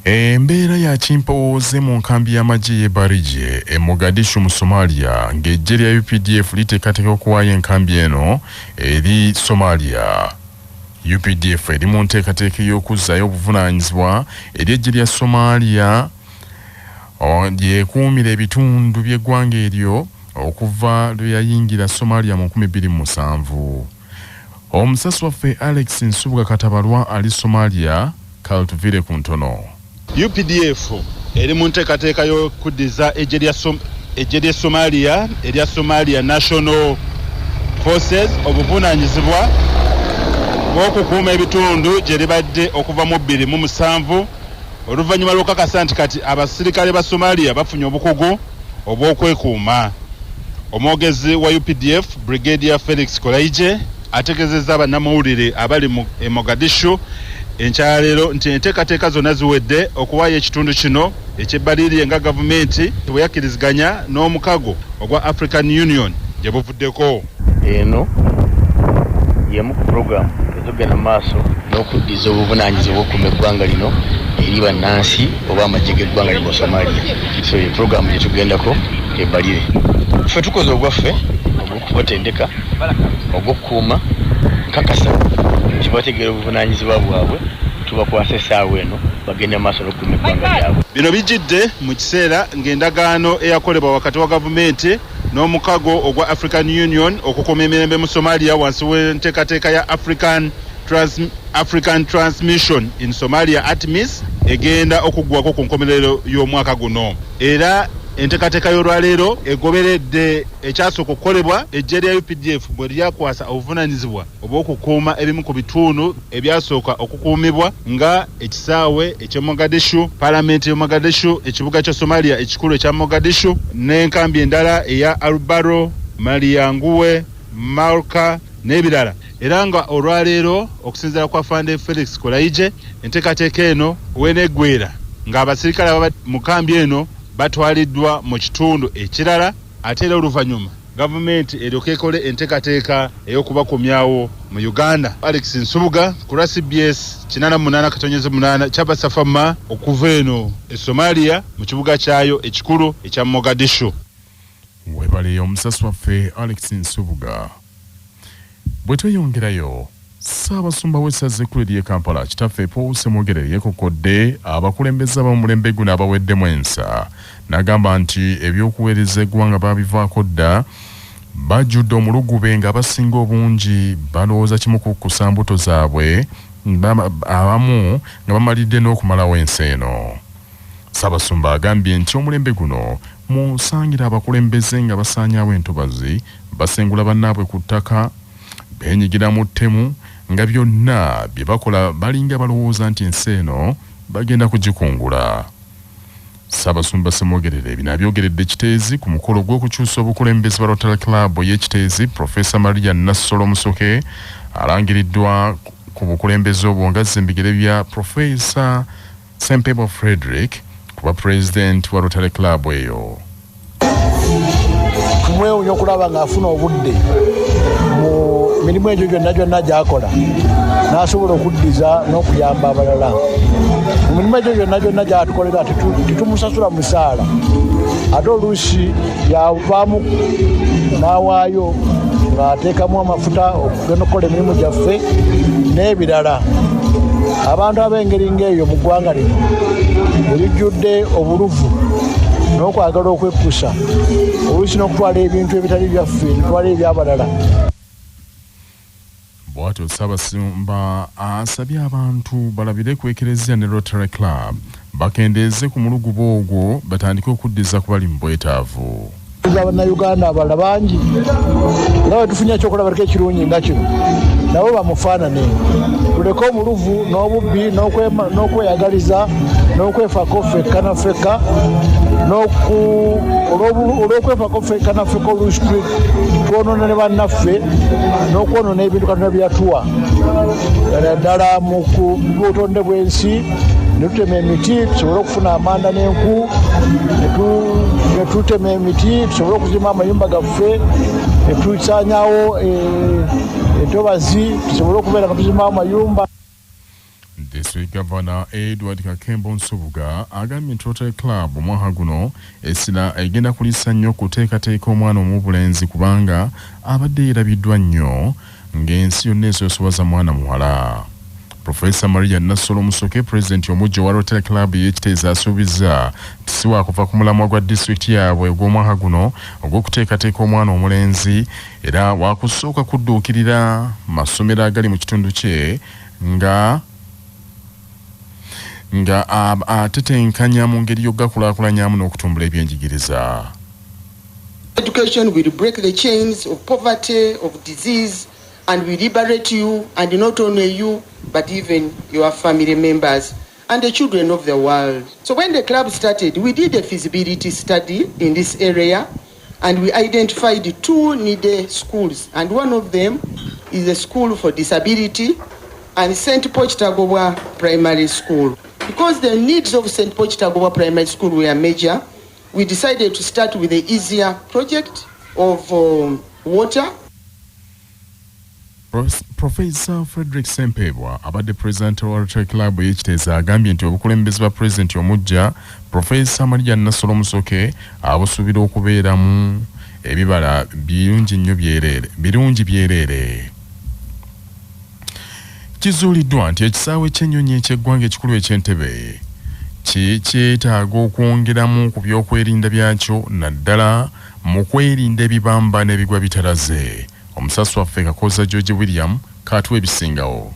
Embeera ya kimpooze mu nkambi y'amagye y'e Barije e Mogadishu mu Somalia ng'eggye lya UPDF liteekateeka okuwaayo enkambi eno eri Somalia. UPDF eri mu nteekateeka y'okuzzaayo obuvunaanyizibwa eri eggye lya Somalia lyekuumira ebitundu by'eggwanga eryo okuva lwe yayingira Somalia mu 2007. Omusasi waffe Alex Nsubuga Katabalwa ali Somalia kaltuvire ku ntono. UPDF eri mu nteekateeka y'okuddiza eggye lya Somalia erya Somalia National Forces obuvunaanyizibwa bw'okukuuma ebitundu gye libadde okuva mu 2007 oluvannyuma lw'okukakasa nti kati abasirikale ba Somalia bafunye obukugu obw'okwekuuma. Omwogezi wa UPDF Brigadier Felix Kolaije ategeezezza bannamawulire abali mu Mogadishu enkyaleero nti enteekateeka zonna ziwedde okuwaayo ekitundu kino ekyebbaliriye nga gavumenti bwe yakkiriziganya n'omukago ogwa African Union gye buvuddeko. Eno yemu ku program ezogenda maaso n'okuddiza obuvunaanyizibwa okukuuma eggwanga lino eri bannansi oba amagye g'eggwanga lino Somalia. So ye program gye tugendako ebbalire. Ffe tukoze obwaffe ogw'okubotendeka ogw'okukuuma nkakasa nti bategeera obuvunaanyizibwa bwabwe tubakwasa essaawa eno bagende maaso n'okukuuma eggwanga lyabwe. Bino bijjidde mu kiseera ng'endagaano eyakolebwa wakati wa gavumenti n'omukago ogwa African Union okukuuma emirembe mu Somalia wansi w'enteekateeka ya African Transmission in Somalia ATMIS egenda okuggwako ku nkomerero y'omwaka guno. Era enteekateeka y'olwaleero egoberedde ekyasooka okukolebwa eggye lya UPDF bwe lyakwasa obuvunaanyizibwa obw'okukuuma ebimu ku bitundu ebyasooka okukuumibwa nga ekisaawe eky'e Mogadishu, Paalamenti y'e Mogadishu, ekibuga kya Somalia ekikulu ekya Mogadishu n'enkambi endala eya Albaro, Malianguwe, Malka n'ebirala. Era nga olwaleero okusinziira kwa Fande Felix Kolaije enteekateeka eno w'eneggweera ng'abasirikale ababa mu kambi eno batwaliddwa mu kitundu ekirala ate era oluvannyuma gavumenti eryoke ekole enteekateeka ey'okubakomyawo mu Uganda. Alex Nsubuga ku lwa CBS 88 Kyabasafama okuva eno e Somalia mu kibuga kyayo ekikulu ekya Mogadishu. Webale omusasi waffe Alex Nsubuga. Bwe tweyongerayo Ssaabasumba w'essaza ekkulu ery'e Kampala kitaffe Paul Ssemwogerere yeekokodde abakulembeze ab'omulembe guno abaweddemu ensa n'agamba nti ebyokuweereza eggwanga baabivaako dda bajjudde omulugube nga abasinga obungi balowooza kimu kukkusa mbuto zaabwe abamu nga bamalidde n'okumalawo ensi eno. Ssaabasumba agambye nti omulembe guno musangira abakulembeze nga basaanyaawo entobazi basengula bannaabwe ku ttaka beenyigira mu ttemu nga byonna bye bakola balinga balowooza nti ensi eno bagenda kugikungula. Ssaabasumba Ssemwogerere bino abyogeredde Kiteezi ku mukolo gw'okukyusa obukulembeze ba Rotary Club y'Ekiteezi Profesa Maria Nassolo Musoke alangiriddwa ku bukulembeze obwo ng'azza embigere bya Profesa Sempebwa Frederick kuba President wa Rotary Club eyo. Tumwewunya okulaba ng'afuna obudde mu mirimu egyo gyonna gy'akola n'asobola okuddiza n'okuyamba abalala. Mu mirimu egyo gyonna gy'atukolera titumusasula musaala ate oluusi yavaamu n'awaayo ng'ateekamu amafuta okugenda okukola emirimu gyaffe n'ebirala. Abantu ab'engeri ng'eyo mu ggwanga lino erijjudde obuluvu n'okwagala okwekkusa oluusi n'okutwala ebintu ebitali byaffe nitwala ebyabalala. Bw'atyo Ssaabasumba asabye abantu balabire ku Eklezia ne Rotary Club bakendeeze ku mulugubo ogwo batandike okuddiza ku bali mu bwetaavu. Bannayuganda abalala bangi nga bwe tufunye ekyokulabako ekirungi nga kino nabo bamufaanane. Tuleke omuluvu n'obubbi n'okweyagaliza n'okwefako ffekka na ffekka olw'okwefako ffekka na ffekka oluusi twonoona ne bannaffe n'okwonoona ebintu Katonda bye yatuwa ddala mu butonde bw'ensi ne tutema emiti tusobole okufuna amanda n'enku, ne tutema emiti tusobole okuzimba amayumba gaffe, ne tusaanyaawo entobazi tusobole okubeera nga tuzimbawo amayumba. District Governor Edward Kakembo Nsubuga agambye nti Rotary Club omwaka guno essira egenda kulisa nnyo kuteekateeka omwana omw'obulenzi kubanga abadde yerabiddwa nnyo ng'ensi yonna esosowaza mwana muwala. Professor Maria Nassolo Musoke, President omujjo wa Rotary Club y'ekiteeza asuubiza nti si waakuva ku mulamwa gwa disitulikiti yaabwe ogw'omwaka guno ogw'okuteekateeka omwana omulenzi era waakusooka kudduukirira masomero agali mu kitundu kye nga atetenkanya mu ngeri y'okukulaakulanyamu n'okutumbula ebyenjigiriza. Education will break the chains of poverty, of disease, and will liberate you, and not only you, but even your family members and the children of the world. So when the club started, we did a feasibility study in this area, and we identified 2 needy schools, and one of them is a school for disability and St. Pochitagowa Primary School. Because the needs of St. Pochitagowa Primary School were major, we decided to start with the easier project of water. Professor Frederick Sempebwa abadde President wa Rotary Club y'ekiteeza agambye nti obukulembeze bwa President omujja Professor Maria Nassolo Musoke abusuubira okubeeramu ebibala birungi byereere. Kizuuliddwa nti ekisaawe ky'ennyonyi eky'eggwanga ekikulu eky'Entebbe kyetaaga okwongeramu ku byokwerinda byakyo naddala mu kwerinda ebibamba n'ebigwa bitalaze. Omusasi waffe Kakoza George William kaatuwa ebisingawo.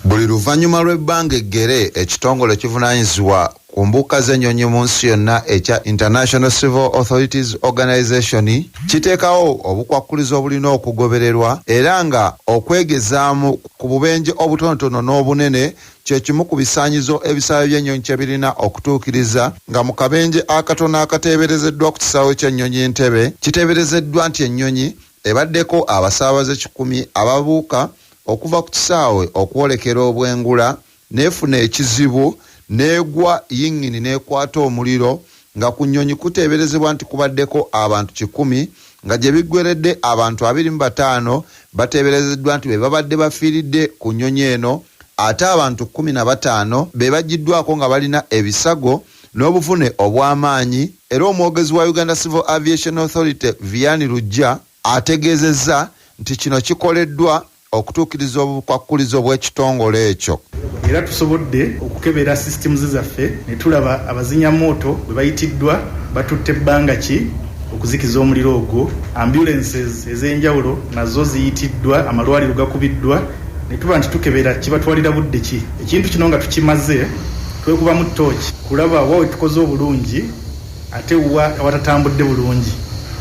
Buli luvannyuma lw'ebbanga eggere ekitongole ekivunaanyizibwa ku mbuka z'ennyonyi mu nsi yonna ekya International Civil Authorities Organization kiteekawo obukwakkulizo obulina okugobererwa era nga okwegezaamu ku bubenje obutonotono n'obunene kye kimu ku bisaanyizo ebisaawe by'ennyonyi kye birina okutuukiriza nga mu kabenje akatono akateeberezeddwa ku kisaawe ky'ennyonyi Entebbe kiteeberezeddwa nti ennyonyi ebaddeko abasaabaze 100 ababuuka okuva ku kisaawe okwolekera obwengula neefuna ekizibu neegwa yingini n'ekwata omuliro nga ku nnyonyi kuteeberezebwa nti kubaddeko abantu 100 nga gye biggweredde abantu 25 bateeberezeddwa nti be babadde bafiiridde ku nnyonyi eno ate abantu 15 be baggiddwako nga balina ebisago n'obuvune obw'amaanyi era omwogezi wa Uganda Civil Aviation Authority Vianney Lujja ategeezezza nti kino kikoleddwa okutuukiriza obukwakkulizo bw'ekitongole ekyo. Era tusobodde okukebera systems zaffe ne tulaba abazinyamooto bwe bayitiddwa batutte ebbanga ki okuzikiza omuliro ogwo. Ambulances ez'enjawulo nazo ziyitiddwa, amalwaliro gakubiddwa, ne tuba nti tukebera kibatwalira budde ki. Ekintu kino nga tukimaze twekuba mu ttooki kulaba wa we tukoze obulungi ate wa awatatambudde bulungi.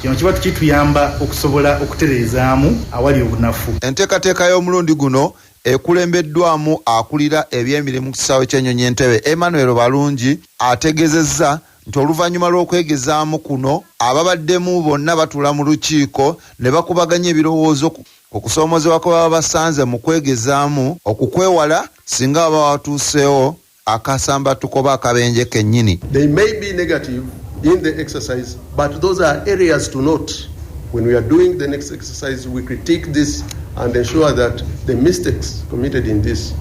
Kino kiba tukituyamba okusobola okutereezaamu awali obunafu. Enteekateeka y'omulundi guno ekulembeddwamu akulira ebyemirimu ku kisaawe ky'ennyonyi Entebbe Emmanuel Balungi ategeezezza nti oluvannyuma lw'okwegezaamu kuno ababaddemu bonna batuula mu lukiiko ne bakubaganya ebirowoozo ku kusoomozebwa kwe baba basanze mu kwegezaamu okukwewala singa baba batuuseewo akasambatuko ba akabenje kennyini. They may be negative in the exercise, but those are areas to note. When we are doing the next exercise, we critique this and ensure that the mistakes committed in this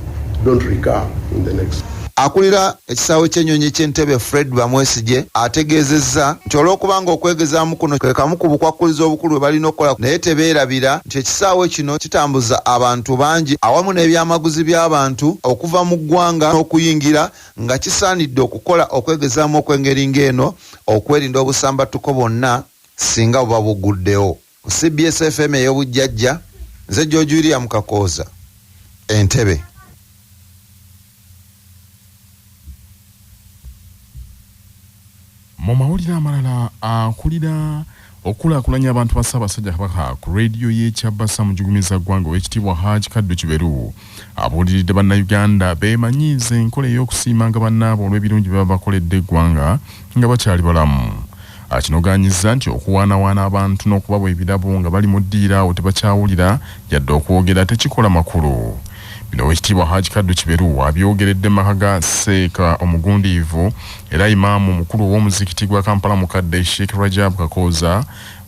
don't recur in the next. Akulira ekisaawe ky'ennyonyi ky'Entebbe Fred Bamwesige ategeezezza nti olw'okubanga okwegezaamu kuno kwe kamu ku bukwakkulizo obukulu bwe balina okukola naye tebeerabira nti ekisaawe kino kitambuza abantu bangi awamu n'ebyamaguzi by'abantu okuva mu ggwanga n'okuyingira nga kisaanidde okukola okwegezaamu okw'engeri ng'eno okwerinda obusambatuko bwonna singa buba buguddewo. Ku CBS FM ey'obujjajja nze George William Kakooza, Entebbe. Mu mawulire amalala akulira okulaakulanya abantu ba Ssaabasajja Kabaka ku rediyo y'ekyabasa mu jugumiza ggwanga ow'ekitiibwa Hajji Kaddu Kiberu abuuliridde bannayuganda beemanyiize enkola ey'okusiimanga bannaabwe olw'ebirungi bye baba bakoledde eggwanga nga bakyali balamu. Akinogaanyizza nti okuwaanawaana abantu n'okubabwa ebirabo nga bali mu ddiira awo tebakyawulira yadde okwogera tekikola makulu. Bino ow'ekitiibwa Hajji Kaddu Kiberu abyogeredde maka ga Seeka Omugundiivu era imaamu mukulu w'omuzikiti gwa Kampala mukadde Sheikh Rajab Kakooza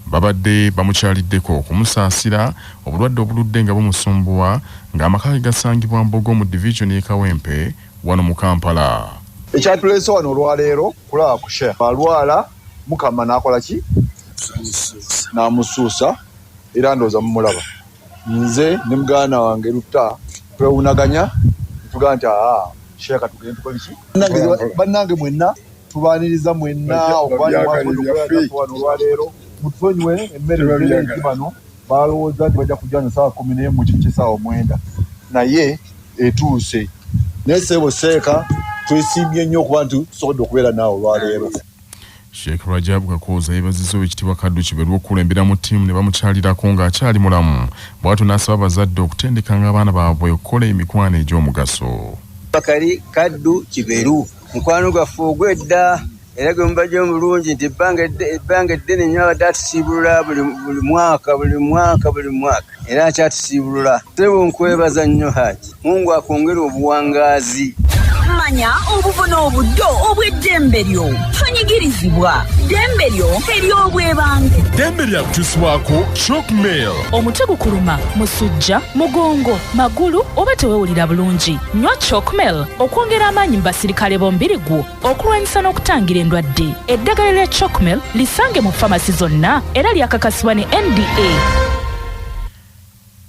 babadde bamukyaliddeko okumusaasira obulwadde obuludde nga bumusumbuwa ng'amaka ge gasangibwa Mbogo mu division y'e Kawempe wano mu Kampala. Ekyatuleese wano olwaleero kulaba ku Sheikh alwala Mukama n'akola ki? N'amusuusa era ndooza mumulaba. Nze ne muganda wange Luta twewunaganya tugaa nti Sheikh tugende tukole ki? Bannange mwenna tubaaniriza mwenna wano olwaleero mutusonyiwe emmere eri bano balowooza nti bajja kujja na ssaawa 11 mu kifo ky'essaawa 9 naye etuuse. Naye Ssebo Seeka twesimbye nnyo okuba nti tusobodde okubeera naawe olwaleero. Sheikh Rajab Kakooza yeebazizza Oweekitiibwa Kaddu Kiberu okukulembera mu ttiimu ne bamukyalirako ng'akyali mulamu. Bw'atyo n'asaba abazadde okutendekanga abaana baabwe okukola emikwano egy'omugaso. Bakari Kaddu Kiberu mukwano gwaffe ogw'edda era gwe mubajja omulungi nti ebbanga eddene nnyo abadde atusiibulula buli mwaka era akyatusiibulula. Ssebo nkwebaza nnyo Haji, Mungu akwongere obuwangaazi. Manya obuvuna obuddo obw'eddembe lyo tonyigirizibwa. Ddembe lyo ery'obwebange. Ddembe lyakukyusibwako Chalkmail. Omutwe gukuluma, musujja, mugongo, magulu oba tewewulira bulungi. Nywa Chalkmail okwongera amaanyi mu basirikale b'omubiri gwo okulwanyisa n'okutangira endwadde. Eddagala lya Chalkmail lisange mu famasi zonna era lyakakasibwa ne NDA.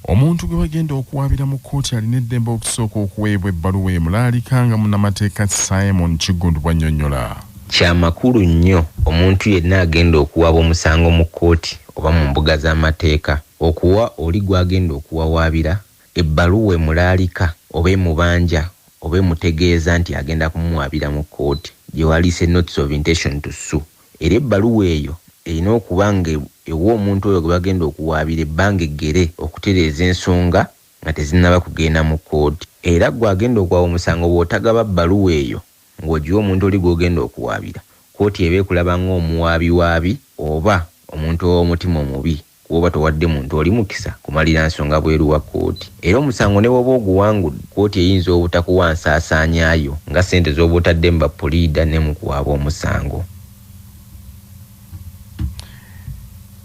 Omuntu gwe bagenda okuwaabira mu kkooti alina eddembe okusooka okuweebwa ebbaluwa emulaalika nga munnamateeka Simon Kigundu bw'annyonnyola. Kya makulu nnyo omuntu yenna agenda okuwaaba omusango mu kkooti oba mu mbuga z'amateeka okuwa oli gw'agenda okuwawaabira ebbaluwa emulaalika oba emubanja oba emutegeeza nti agenda kumuwaabira mu kkooti gye waliise notice of intention to sue. Era ebbaluwa eyo erina okuba nga ewa omuntu oyo gwe bagenda okuwaabira ebbanga eggere okutereeza ensonga nga tezinnaba kugenda mu kkooti. Era gw'agenda okuwaaba omusango bw'otagaba bbaluwa eyo ng'ogiwa omuntu oli gw'ogenda okuwaabira, kkooti eba ekulaba ng'omuwaabiwaabi oba omuntu ow'omutima omubi kuba towadde muntu oli mukisa kumalira nsonga bweru wa kkooti. Era omusango ne bw'oba oguwangudde, kkooti eyinza obutakuwa nsaasaanyaayo nga ssente z'oba otadde mu bapuliida ne mu kuwaaba omusango.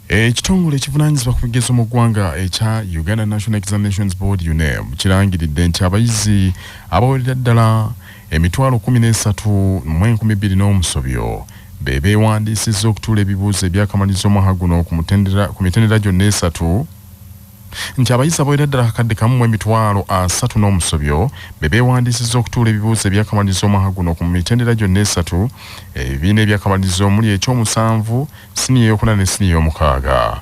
Ekitongole ekivunaanyizibwa ku bigezo mu ggwanga ekya Uganda National Examinations Board UNEB kirangiridde nti abayizi abawerera ddala emitwalo 13,200 be beewandiisizza okutuula ebibuuzo ebyakamaliza omwaka guno ku mitendera gyonna esatu, nti abayizi abawerera ddala akadde kamu mu emitwalo 39 be beewandiisizza okutuula ebibuuzo ebyakamaliza omwaka guno ku mitendera gyonna esatu, ebibiina ebyakamaliza omuli ekyomusanvu, siniya eyokuna ne siniya ey'omukaaga.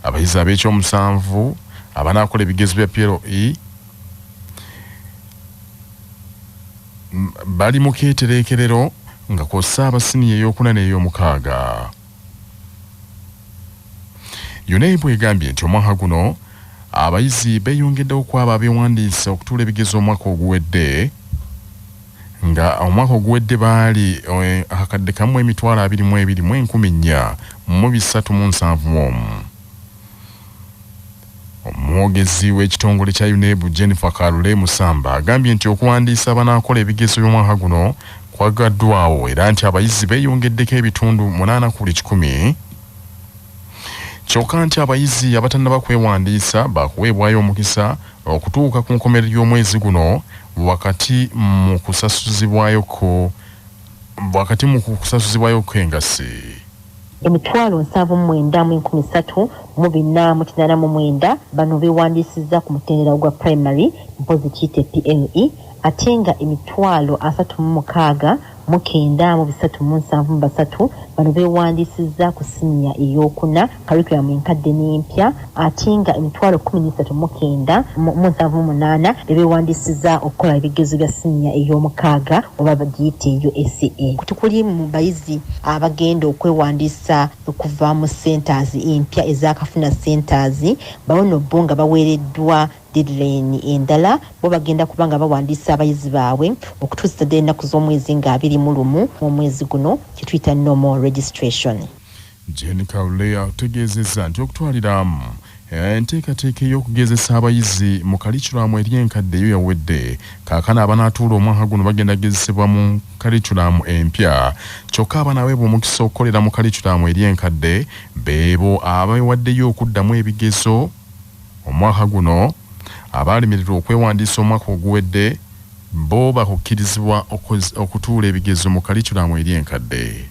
Abayizi ab'ekyomusanvu abanaakola ebigezo bya PLE bali mu keetereekerero nga kw'ossa abasiniya ey'okuna n'ey'omukaaga. UNEB egambye nti omwaka guno abayizi beeyongeddewo kwabo abeewandiisa okutuula ebigezo omwaka oguwedde, nga omwaka oguwedde baali akadde kamu emitwalo 22,437. Omwogezi w'ekitongole kya UNEB Jennifer Kalule Musamba agambye nti okuwandiisa abanaakola ebigezo by'omwaka guno kwagaddwawo era nti abayizi beeyongeddeko ebitundu 8 ku 100. Kyokka nti abayizi abatannaba kwewandiisa baakuweebwayo omukisa okutuuka ku nkomerero y'omwezi guno wakati mu kusasuzibwayo kw'engassi. Emitwalo 7,983,489 bano beewandiisizza ku mutendera gwa primary mpozi kiyite PLE, ate nga emitwalo 36,973 bano beewandiisizza ku siniya ey'okuna curriculum enkadde n'empya, ate nga emitwalo 13,978 beewandiisizza okukola ebigezo bya siniya ey'omukaaga oba bagiyite USCA. Tukuli mu bayizi abagenda okwewandiisa okuva mu centers empya ezakafuna centers, bawono bo nga baweereddwa deadline endala bo bagenda kubanga bawandiisa abayizi baabwe okutuusa ddala ennaku z'omwezi nga 21 omwezi guno kituyita normal registration. Jane Kaulea ategeezezza nti okutwalira enteekateeka ey'okugezesa abayizi mu kalikulamu eri enkadde eyo yawedde kaakano abanaatuula omwaka guno bagenda gezesebwa mu kalikulamu empya kyokka abanaaweebwa omukisa okukolera mu kalikulamu eri enkadde beebo abeewaddeyo okuddamu ebigezo omwaka guno abaalemererwa okwewandiisa omwaka oguwedde bo bakukkirizibwa okutuula ebigezo mu kalikulamu eri enkadde.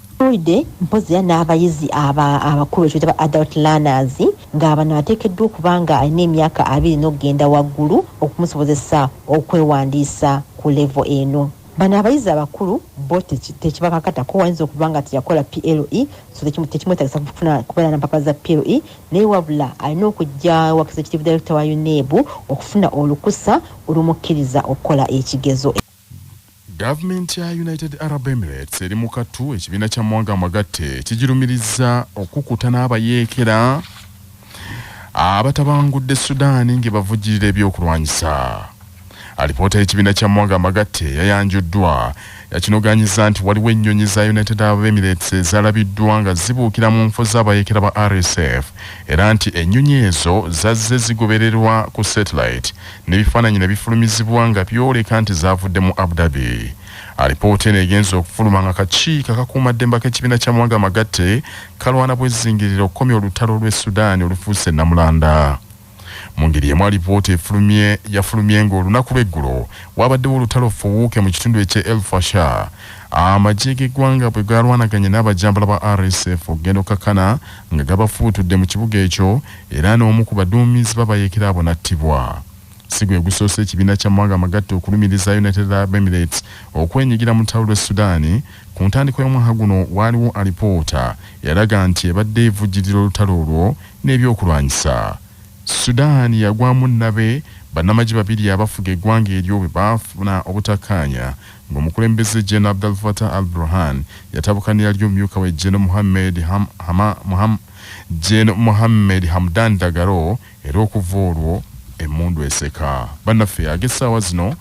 Mpozi n'abayizi abakulu ekyo adult learners ng'abano ateekeddwa okuba nga alina emyaka 2 n'okugenda waggulu okumusobozesa okwewandiisa ku level eno. Bano abayizi abakulu bo tekibakakatako wayinza okuba nga teyakola PLE so tekimwetagisa kubeera na mpapula za PLE naye wabula alina okujja wa executive director wa UNEB okufuna olukusa olumukkiriza okukola ekigezo. Gavumenti ya United Arab Emirates eri mu katu ekibiina kya Mwanga Magatte kijirumiriza okukuta n'abayeekera abatabangudde Sudan nge bavujjirira ebyokulwanyisa. Alipoota y'ekibiina kya Mwanga Magatte yayanjuddwa yakinoganyiza nti waliwo ennyonyi za United Arab Emirates ezalabiddwa nga zibuukira mu nfo z'abayeekera ba RSF era nti ennyonyi ezo zazze zigobererwa ku satellite n'ebifaananyi ne bifulumizibwa nga byoleka nti zavudde mu Abu Dhabi. Alipoota eno egenza okufuluma nga kakiiko akakuumaddembe k'ekibiina kya Mwanga Magatte kalwana bwezingirira okukomya olutalo lw'e Sudan olufuuse nnamulanda. Mu ngeri emu alipoota yafulumye ng'olunaku lw'eggulo wabaddewo olutalo fuwuuke mu kitundu eky'e El Fasher amagye g'eggwanga bwe galwanaganye n'abajambala ba RSF okugenda okakana nga gabafuutudde mu kibuga ekyo era n'omu ku baduumizi babayeekera abo n'attibwa. Si gwe gusoose ekibiina kya Mwanga Magatte okulumiriza United Arab Emirates okwenyigira mu lutalo lw'e Sudan. Ku ntandikwa y'omwaka guno waaliwo alipoota yalaga nti ebadde evujjirira olutalo olwo n'ebyokulwanyisa. Sudan yagwamu nabe bannamagye babiri abafuga eggwanga eryo bwe baafuna obutakkaanya ng'omukulembeze Gen Abdel Fattah al-Burhan yatabukanira lyo omumyuka we Gen Mohammed Hamdan Dagalo era okuva olwo emmundu eseka. Bannaffe ag'essaawa zino